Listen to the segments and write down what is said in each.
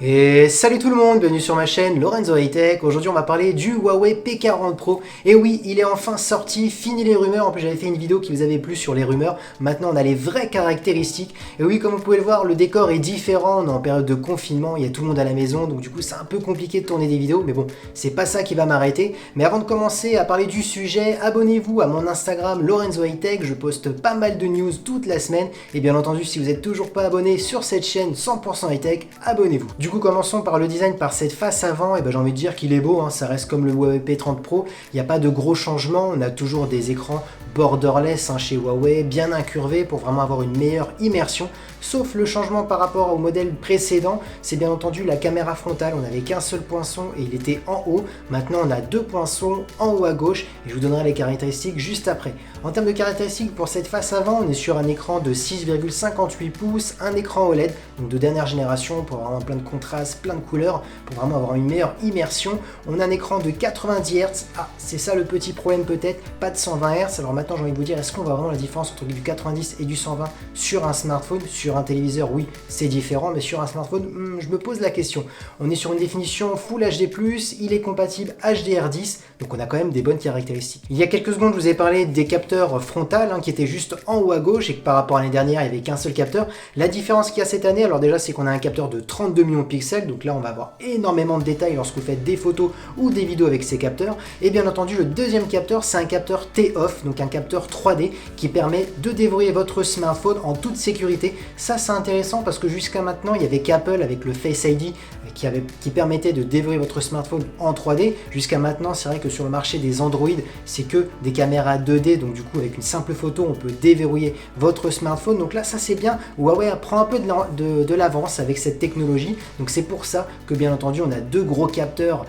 Et salut tout le monde, bienvenue sur ma chaîne Lorenzo High Tech. Aujourd'hui on va parler du Huawei P40 Pro. Et oui, il est enfin sorti, fini les rumeurs. En plus j'avais fait une vidéo qui vous avait plu sur les rumeurs. Maintenant on a les vraies caractéristiques. Et oui, comme vous pouvez le voir, le décor est différent. On est en période de confinement, il y a tout le monde à la maison. Donc du coup c'est un peu compliqué de tourner des vidéos. Mais bon, c'est pas ça qui va m'arrêter. Mais avant de commencer à parler du sujet, abonnez-vous à mon Instagram Lorenzo High Tech. Je poste pas mal de news toute la semaine. Et bien entendu, si vous n'êtes toujours pas abonné sur cette chaîne 100% High Tech, abonnez-vous. Du coup, commençons par le design, par cette face avant. Et ben, j'ai envie de dire qu'il est beau, hein, ça reste comme le Huawei P30 Pro. Il n'y a pas de gros changements, on a toujours des écrans borderless chez Huawei, bien incurvés pour vraiment avoir une meilleure immersion. Sauf le changement par rapport au modèle précédent, c'est bien entendu la caméra frontale. On n'avait qu'un seul poinçon et il était en haut. Maintenant, on a deux poinçons en haut à gauche et je vous donnerai les caractéristiques juste après. En termes de caractéristiques, pour cette face avant, on est sur un écran de 6,58 pouces, un écran OLED, donc de dernière génération pour avoir plein de contrastes, plein de couleurs, pour vraiment avoir une meilleure immersion. On a un écran de 90 Hz. Ah, c'est ça le petit problème peut-être, pas de 120 Hz. Alors maintenant, j'ai envie de vous dire, est-ce qu'on voit vraiment la différence entre du 90 et du 120 sur un smartphone? Sur un téléviseur, oui, c'est différent, mais sur un smartphone, je me pose la question. On est sur une définition Full HD+, il est compatible HDR10, donc on a quand même des bonnes caractéristiques. Il y a quelques secondes, je vous ai parlé des capteurs frontales qui étaient juste en haut à gauche et que par rapport à l'année dernière, il n'y avait qu'un seul capteur. La différence qu'il y a cette année, alors déjà, c'est qu'on a un capteur de 32 millions de pixels, donc là, on va avoir énormément de détails lorsque vous faites des photos ou des vidéos avec ces capteurs. Et bien entendu, le deuxième capteur, c'est un capteur T-Off, donc un capteur 3D qui permet de déverrouiller votre smartphone en toute sécurité. Ça, c'est intéressant parce que jusqu'à maintenant, il y avait qu'Apple avec le Face ID qui permettait de déverrouiller votre smartphone en 3D. Jusqu'à maintenant, c'est vrai que sur le marché des Android, c'est que des caméras 2D, donc du coup, avec une simple photo, on peut déverrouiller votre smartphone. Donc là, ça c'est bien. Huawei prend un peu de l'avance avec cette technologie. Donc c'est pour ça que bien entendu, on a deux gros capteurs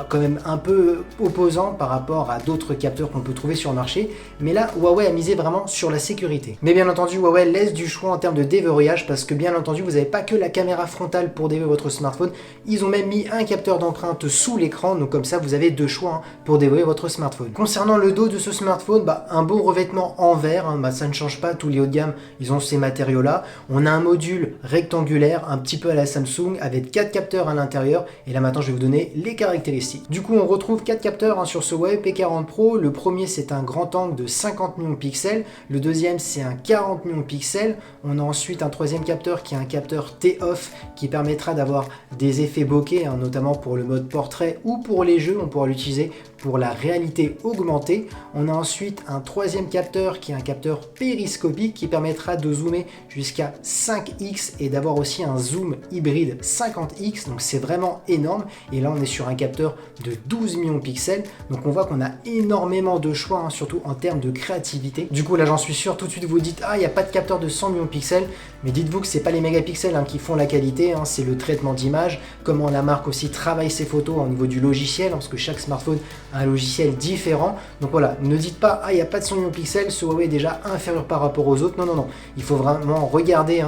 quand même un peu opposants par rapport à d'autres capteurs qu'on peut trouver sur le marché. Mais là, Huawei a misé vraiment sur la sécurité. Mais bien entendu, Huawei laisse du choix en termes de déverrouillage parce que bien entendu, vous n'avez pas que la caméra frontale pour déverrouiller votre smartphone. Ils ont même mis un capteur d'empreinte sous l'écran. Donc comme ça, vous avez deux choix pour déverrouiller votre smartphone. Concernant le dos de ce smartphone, un beau revêtement en verre. Ça ne change pas. Tous les hauts de gamme, ils ont ces matériaux-là. On a un module rectangulaire, un petit peu à la Samsung, avec 4 capteurs à l'intérieur. Et là maintenant, je vais vous donner les caractéristiques. Du coup, on retrouve 4 capteurs sur ce Huawei P40 Pro. Le premier, c'est un grand angle de 50 millions de pixels. Le deuxième, c'est un 40 millions de pixels. On a ensuite un troisième capteur qui est un capteur T-Off qui permettra d'avoir des effets bokeh, notamment pour le mode portrait ou pour les jeux. On pourra l'utiliser pour la réalité augmentée. On a ensuite un troisième capteur qui est un capteur périscopique qui permettra de zoomer jusqu'à 5x et d'avoir aussi un zoom hybride 50x. Donc c'est vraiment énorme. Et là, on est sur un capteur de 12 millions de pixels. Donc on voit qu'on a énormément de choix, surtout en termes de créativité. Du coup, là, j'en suis sûr, tout de suite, vous dites, ah, il n'y a pas de capteur de 100 millions de pixels. Mais dites-vous que c'est pas les mégapixels qui font la qualité, c'est le traitement d'image, comment la marque aussi travaille ses photos au niveau du logiciel, parce que chaque smartphone a un logiciel différent. Donc voilà, ne dites pas, ah, il n'y a pas de 100 millions de pixels, ce Huawei est déjà inférieur par rapport aux autres. Non, non, non. Il faut vraiment regarder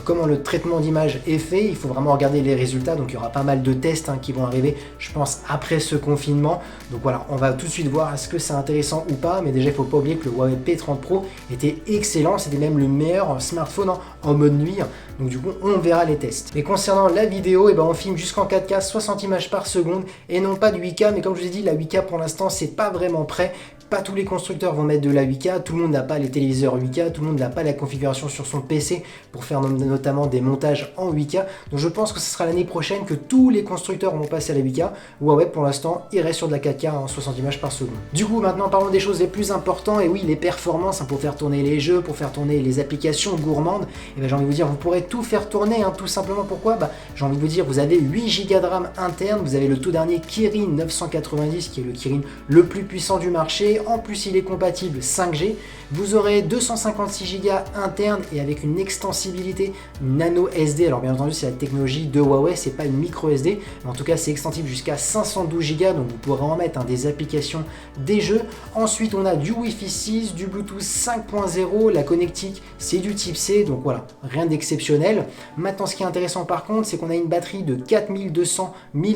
comment le traitement d'image est fait. Il faut vraiment regarder les résultats. Donc il y aura pas mal de tests qui vont arriver, je pense, après ce confinement. Donc voilà, on va tout de suite voir est-ce que c'est intéressant ou pas. Mais déjà, il ne faut pas oublier que le Huawei P30 Pro était excellent. C'était même le meilleur smartphone en mode nuit. Donc du coup, on verra les tests. Mais concernant la vidéo, on filme jusqu'en 4K, 60 images par seconde et non pas de 8K. Mais comme je vous ai dit, la 8K pour l'instant, c'est pas vraiment prêt. Pas tous les constructeurs vont mettre de la 8K, tout le monde n'a pas les téléviseurs 8K, tout le monde n'a pas la configuration sur son PC pour faire notamment des montages en 8K. Donc je pense que ce sera l'année prochaine que tous les constructeurs vont passer à la 8K. Huawei pour l'instant il reste sur de la 4K en 60 images par seconde. Du coup maintenant parlons des choses les plus importantes. Et oui, les performances pour faire tourner les jeux, pour faire tourner les applications gourmandes. Et j'ai envie de vous dire, vous pourrez tout faire tourner, tout simplement. Pourquoi j'ai envie de vous dire, vous avez 8 Go de RAM interne, vous avez le tout dernier Kirin 990 qui est le Kirin le plus puissant du marché. En plus, il est compatible 5G. Vous aurez 256 Go interne et avec une extensibilité nano SD. Alors bien entendu, c'est la technologie de Huawei, c'est pas une micro SD, mais en tout cas, c'est extensible jusqu'à 512 Go, donc vous pourrez en mettre des applications, des jeux. Ensuite, on a du Wi-Fi 6, du Bluetooth 5.0, la connectique, c'est du type C, donc voilà, rien d'exceptionnel. Maintenant, ce qui est intéressant par contre, c'est qu'on a une batterie de 4200 mAh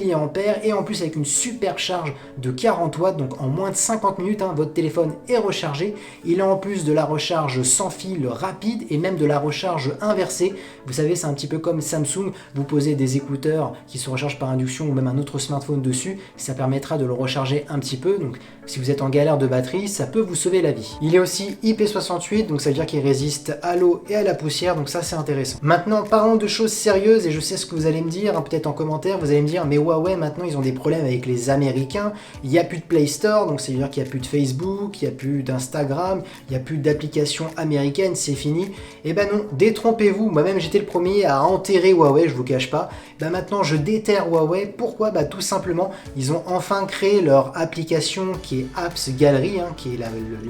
et en plus avec une super charge de 40 watts, donc en moins de 50 minutes, bien, votre téléphone est rechargé. Il a en plus de la recharge sans fil rapide et même de la recharge inversée. Vous savez, c'est un petit peu comme Samsung, vous posez des écouteurs qui se rechargent par induction ou même un autre smartphone dessus, ça permettra de le recharger un petit peu. Donc si vous êtes en galère de batterie, ça peut vous sauver la vie. Il est aussi IP68, donc ça veut dire qu'il résiste à l'eau et à la poussière, donc ça c'est intéressant. Maintenant, parlons de choses sérieuses et je sais ce que vous allez me dire, hein, peut-être en commentaire, vous allez me dire mais Huawei maintenant ils ont des problèmes avec les Américains, il n'y a plus de Play Store, donc ça veut dire qu'il n'y a plus de Facebook, il n'y a plus d'Instagram, il n'y a plus d'applications américaines, c'est fini. Et ben non, détrompez-vous, moi-même j'étais le premier à enterrer Huawei, je vous cache pas. Ben maintenant je déterre Huawei, pourquoi? Bah tout simplement, ils ont enfin créé leur application qui est Apps Gallery, hein, qui est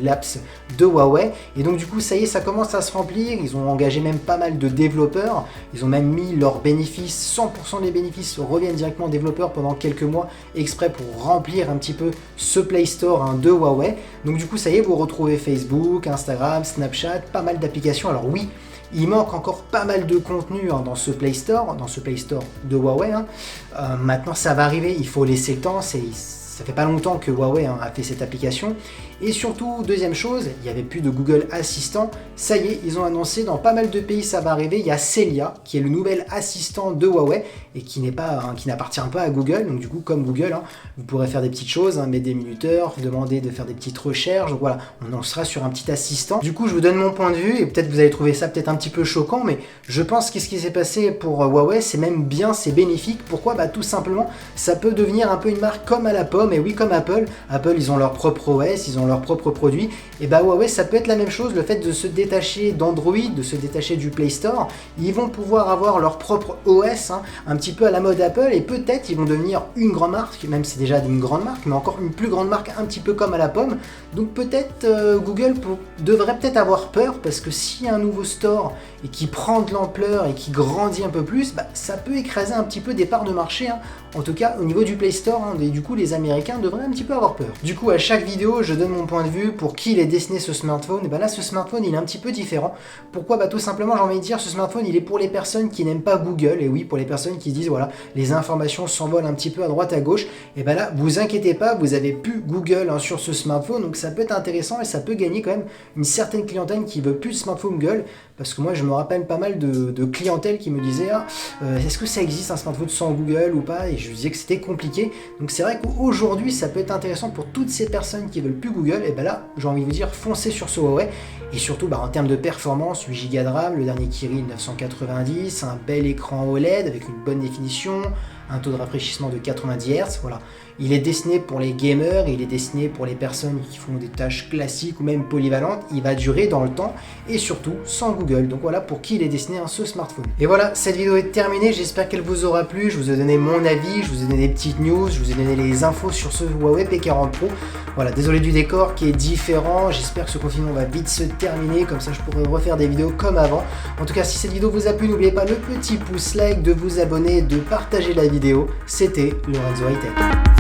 l'apps de Huawei, et donc du coup ça y est, ça commence à se remplir, ils ont engagé même pas mal de développeurs, ils ont même mis leurs bénéfices, 100% des bénéfices reviennent directement aux développeurs pendant quelques mois, exprès pour remplir un petit peu ce Play Store hein, de Huawei. Donc du coup ça y est, vous retrouvez Facebook, Instagram, Snapchat, pas mal d'applications. Alors oui, il manque encore pas mal de contenu hein, dans ce Play Store de Huawei. Hein. Maintenant ça va arriver, il faut laisser le temps, ça fait pas longtemps que Huawei hein, a fait cette application. Et surtout, deuxième chose, il n'y avait plus de Google Assistant. Ça y est, ils ont annoncé dans pas mal de pays ça va arriver. Il y a Celia qui est le nouvel assistant de Huawei et qui n'appartient pas à Google. Donc du coup, comme Google, hein, vous pourrez faire des petites choses, hein, mettre des minuteurs, demander de faire des petites recherches. Donc voilà, on en sera sur un petit assistant. Du coup, je vous donne mon point de vue et peut-être vous allez trouver ça peut-être un petit peu choquant, mais je pense que ce qui s'est passé pour Huawei, c'est même bien, c'est bénéfique. Pourquoi? Bah tout simplement, ça peut devenir un peu une marque comme à la pomme. Et oui, comme Apple. Apple, ils ont leur propre OS, ils ont leurs propres produits, et bah Huawei ça peut être la même chose, le fait de se détacher d'Android, de se détacher du Play Store, ils vont pouvoir avoir leur propre OS, hein, un petit peu à la mode Apple, et peut-être ils vont devenir une grande marque, même c'est déjà une grande marque, mais encore une plus grande marque un petit peu comme à la pomme. Donc peut-être Google devrait peut-être avoir peur, parce que s'il y a un nouveau store et qui prend de l'ampleur et qui grandit un peu plus, bah, ça peut écraser un petit peu des parts de marché, hein. En tout cas au niveau du Play Store, hein, et du coup les Américains devraient un petit peu avoir peur. Du coup à chaque vidéo je donne mon point de vue pour qui il est destiné ce smartphone. Et ben là ce smartphone il est un petit peu différent. Pourquoi? Bah tout simplement j'ai envie de dire ce smartphone il est pour les personnes qui n'aiment pas Google, et oui pour les personnes qui disent voilà les informations s'envolent un petit peu à droite à gauche, et ben là vous inquiétez pas, vous avez plus Google hein, sur ce smartphone, donc ça peut être intéressant et ça peut gagner quand même une certaine clientèle qui veut plus de smartphone Google, parce que moi je me rappelle pas mal de clientèle qui me disait est-ce que ça existe un smartphone sans Google ou pas, et je disais que c'était compliqué. Donc c'est vrai qu'aujourd'hui ça peut être intéressant pour toutes ces personnes qui veulent plus Google, et ben là j'ai envie de vous dire foncez sur ce Huawei. Et surtout en termes de performance, 8 Go de RAM, le dernier Kirin 990, un bel écran OLED avec une bonne définition, un taux de rafraîchissement de 90 Hz, voilà. Il est destiné pour les gamers, il est destiné pour les personnes qui font des tâches classiques ou même polyvalentes, il va durer dans le temps et surtout sans Google. Donc voilà pour qui il est destiné ce smartphone. Et voilà, cette vidéo est terminée, j'espère qu'elle vous aura plu, je vous ai donné mon avis, je vous ai donné des petites news, je vous ai donné les infos sur ce Huawei P40 Pro. Voilà, désolé du décor qui est différent, j'espère que ce confinement va vite se terminer, comme ça je pourrai refaire des vidéos comme avant. En tout cas, si cette vidéo vous a plu, n'oubliez pas le petit pouce like, de vous abonner, de partager la vidéo. C'était Lorenzo High Tech.